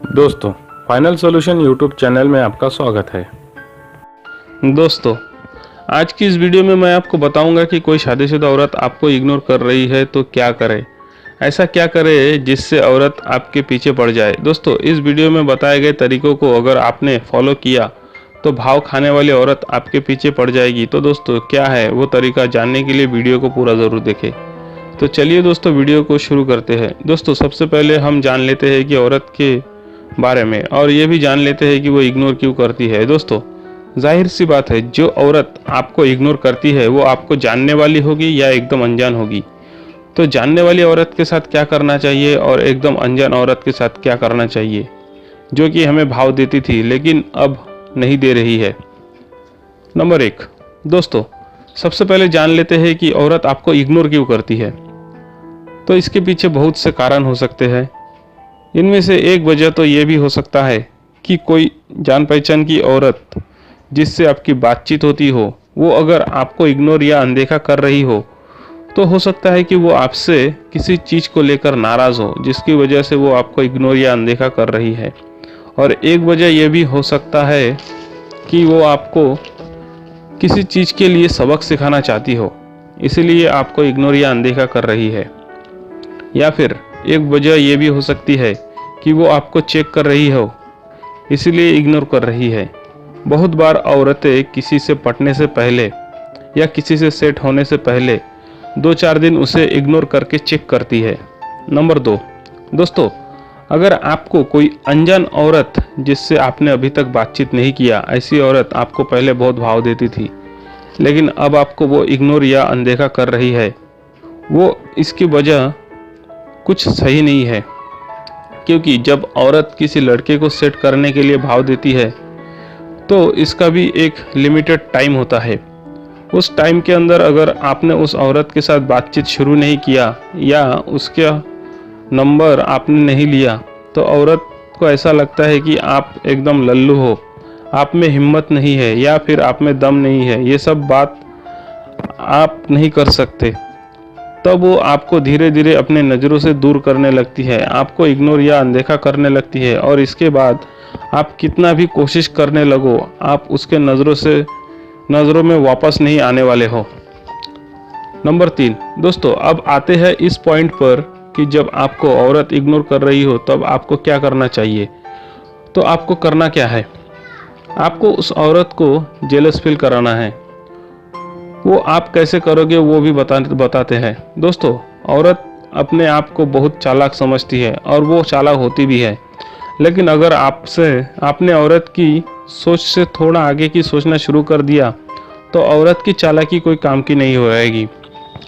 दोस्तों, final solution YouTube channel में आपका स्वागत है। दोस्तों, आज की इस वीडियो में मैं आपको बताऊंगा कि कोई शादीशुदा औरत आपको इग्नोर कर रही है तो क्या करे। ऐसा क्या करे जिससे औरत आपके पीछे पड़ जाए। दोस्तों, इस वीडियो में बताए गए तरीकों को अगर आपने फॉलो किया तो भाव खाने वाली औरत आपके पीछे पड़ जाएगी। तो दोस्तों, क्या है वो तरीका, जानने के लिए वीडियो को पूरा ज़रूर देखें। तो चलिए दोस्तों, वीडियो को शुरू करते हैं। दोस्तों, सबसे पहले हम जान लेते हैं कि औरत के बारे में, और ये भी जान लेते हैं कि वो इग्नोर क्यों करती है। दोस्तों, जाहिर सी बात है, जो औरत आपको इग्नोर करती है वो आपको जानने वाली होगी या एकदम अनजान होगी। तो जानने वाली औरत के साथ क्या करना चाहिए और एकदम अनजान औरत के साथ क्या करना चाहिए, जो कि हमें भाव देती थी लेकिन अब नहीं दे रही है। नंबर 1, दोस्तों, सबसे पहले जान लेते हैं कि औरत आपको इग्नोर क्यों करती है। तो इसके पीछे बहुत से कारण हो सकते हैं। इनमें से एक वजह तो ये भी हो सकता है कि कोई जान पहचान की औरत जिससे आपकी बातचीत होती हो, वो अगर आपको इग्नोर या अनदेखा कर रही हो तो हो सकता है कि वो आपसे किसी चीज़ को लेकर नाराज़ हो, जिसकी वजह से वो आपको इग्नोर या अनदेखा कर रही है। और एक वजह यह भी हो सकता है कि वो आपको किसी चीज़ के लिए सबक सिखाना चाहती हो, इसीलिए आपको इग्नोर या अनदेखा कर रही है। या फिर एक वजह यह भी हो सकती है कि वो आपको चेक कर रही हो, इसीलिए इग्नोर कर रही है। बहुत बार औरतें किसी से पटने से पहले या किसी से सेट होने से पहले 2-4 दिन उसे इग्नोर करके चेक करती है। नंबर 2, दोस्तों, अगर आपको कोई अनजान औरत जिससे आपने अभी तक बातचीत नहीं किया, ऐसी औरत आपको पहले बहुत भाव देती थी लेकिन अब आपको वो इग्नोर या अनदेखा कर रही है, वो इसकी वजह कुछ सही नहीं है। क्योंकि जब औरत किसी लड़के को सेट करने के लिए भाव देती है तो इसका भी एक लिमिटेड टाइम होता है। उस टाइम के अंदर अगर आपने उस औरत के साथ बातचीत शुरू नहीं किया या उसका नंबर आपने नहीं लिया तो औरत को ऐसा लगता है कि आप एकदम लल्लू हो, आप में हिम्मत नहीं है या फिर आप में दम नहीं है, ये सब बात आप नहीं कर सकते। तब वो आपको धीरे धीरे अपने नज़रों से दूर करने लगती है, आपको इग्नोर या अनदेखा करने लगती है, और इसके बाद आप कितना भी कोशिश करने लगो, आप उसके नज़रों में वापस नहीं आने वाले हो। नंबर 3, दोस्तों, अब आते हैं इस पॉइंट पर कि जब आपको औरत इग्नोर कर रही हो तब आपको क्या करना चाहिए। तो आपको करना क्या है, आपको उस औरत को जेलस फील कराना है। वो आप कैसे करोगे वो भी बताते हैं। दोस्तों, औरत अपने आप को बहुत चालाक समझती है और वो चालाक होती भी है, लेकिन अगर आपने औरत की सोच से थोड़ा आगे की सोचना शुरू कर दिया तो औरत की चालाकी कोई काम की नहीं हो रहेगी।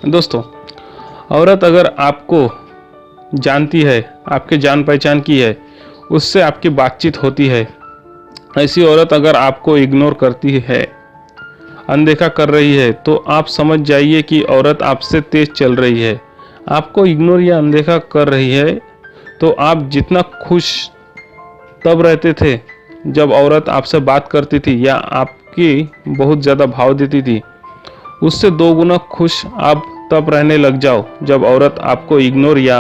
दोस्तों, औरत अगर आपको जानती है, आपके जान पहचान की है, उससे आपकी बातचीत होती है, ऐसी औरत अगर आपको इग्नोर करती है, अनदेखा कर रही है, तो आप समझ जाइए कि औरत आपसे तेज चल रही है। आपको इग्नोर या अनदेखा कर रही है तो आप जितना खुश तब रहते थे जब औरत आपसे बात करती थी या आपकी बहुत ज़्यादा भाव देती थी, उससे 2 गुना खुश आप तब रहने लग जाओ जब औरत आपको इग्नोर या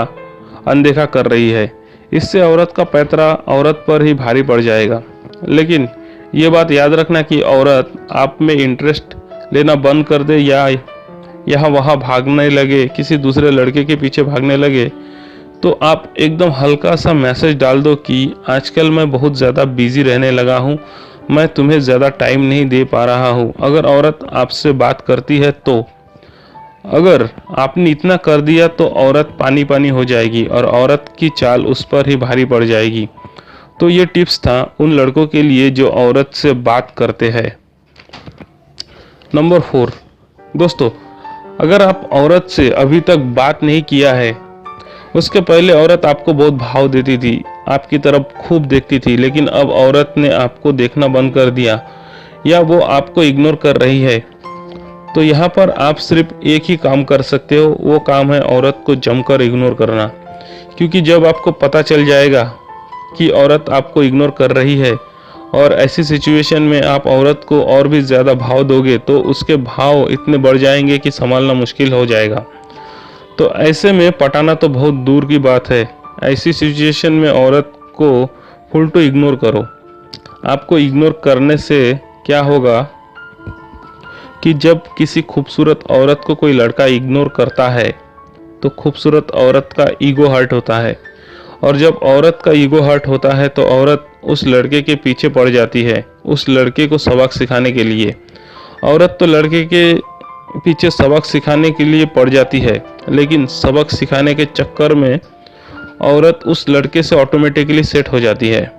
अनदेखा कर रही है। इससे औरत का पैंतरा औरत पर ही भारी पड़ जाएगा। लेकिन ये बात याद रखना कि औरत आप में इंटरेस्ट लेना बंद कर दे या यहाँ वहाँ भागने लगे, किसी दूसरे लड़के के पीछे भागने लगे, तो आप एकदम हल्का सा मैसेज डाल दो कि आजकल मैं बहुत ज़्यादा बिजी रहने लगा हूँ, मैं तुम्हें ज़्यादा टाइम नहीं दे पा रहा हूँ। अगर औरत आपसे बात करती है तो अगर आपने इतना कर दिया तो औरत पानी पानी हो जाएगी और औरत की चाल उस पर ही भारी पड़ जाएगी। तो ये टिप्स था उन लड़कों के लिए जो औरत से बात करते हैं। नंबर 4, दोस्तों, अगर आप औरत से अभी तक बात नहीं किया है, उसके पहले औरत आपको बहुत भाव देती थी, आपकी तरफ खूब देखती थी, लेकिन अब औरत ने आपको देखना बंद कर दिया या वो आपको इग्नोर कर रही है, तो यहाँ पर आप सिर्फ एक ही काम कर सकते हो, वो काम है औरत को जमकर इग्नोर करना। क्योंकि जब आपको पता चल जाएगा कि औरत आपको इग्नोर कर रही है और ऐसी सिचुएशन में आप औरत को और भी ज़्यादा भाव दोगे तो उसके भाव इतने बढ़ जाएंगे कि संभालना मुश्किल हो जाएगा। तो ऐसे में पटाना तो बहुत दूर की बात है। ऐसी सिचुएशन में औरत को उल्टो इग्नोर करो। आपको इग्नोर करने से क्या होगा कि जब किसी खूबसूरत औरत को कोई लड़का इग्नोर करता है तो खूबसूरत औरत का ईगो हर्ट होता है, और जब औरत का ईगो हर्ट होता है तो औरत उस लड़के के पीछे पड़ जाती है उस लड़के को सबक सिखाने के लिए। औरत तो लड़के के पीछे सबक सिखाने के लिए पड़ जाती है, लेकिन सबक सिखाने के चक्कर में औरत उस लड़के से ऑटोमेटिकली सेट हो जाती है।